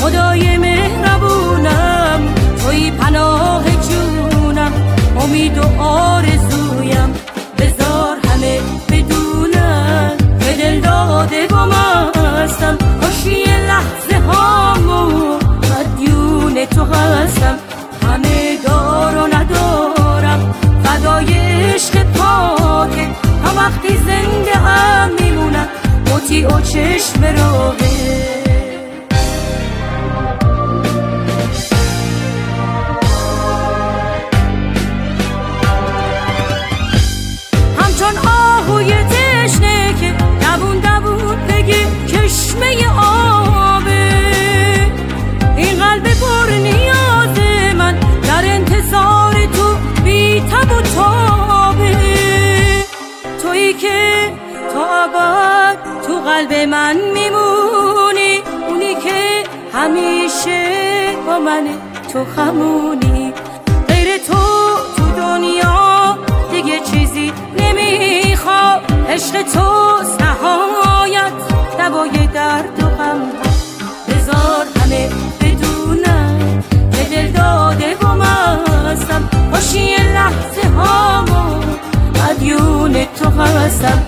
خدای مهربونم، توی پناه جونم، امید و آرزویم، بذار همه بدونم که دل داده و مستم، خوشی لحظه هامو مدیون تو هستم، همه دار و ندارم فدای عشق پاکه، تا وقتی زنده هم میمونم مطیع و چشم راهه. آهوی تشنه که دوون دوون بگی چشمه آبه، این قلب پر نیاز من در انتظار تو بی تب و تابه، تویی که تا ابد تو قلب من میمونی، اونی که همیشه با من تو همونی، غیر تو تو دنیا دیگه چیزی نمیخوام، عشق تو نهایت دوای درد و غم، بذار همه بدونم که دل داده و مستم، خوشی لحظه هامو مدیون تو هستم،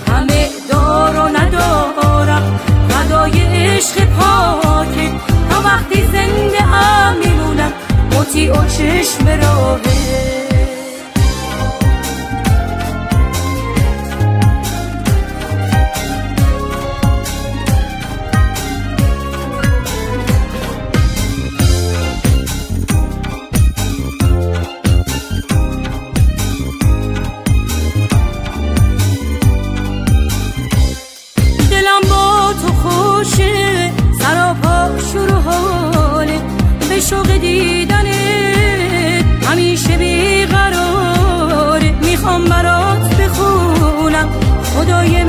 همه دار و ندارم فدای عشق پاکه، تا وقتی زنده هم میمونم مطیع و چشم راهه. دلم با تو خوشه، سراپا شروع حاله، به شوق دیدنت همیشه بیقراره، میخوام برات بخونم خدای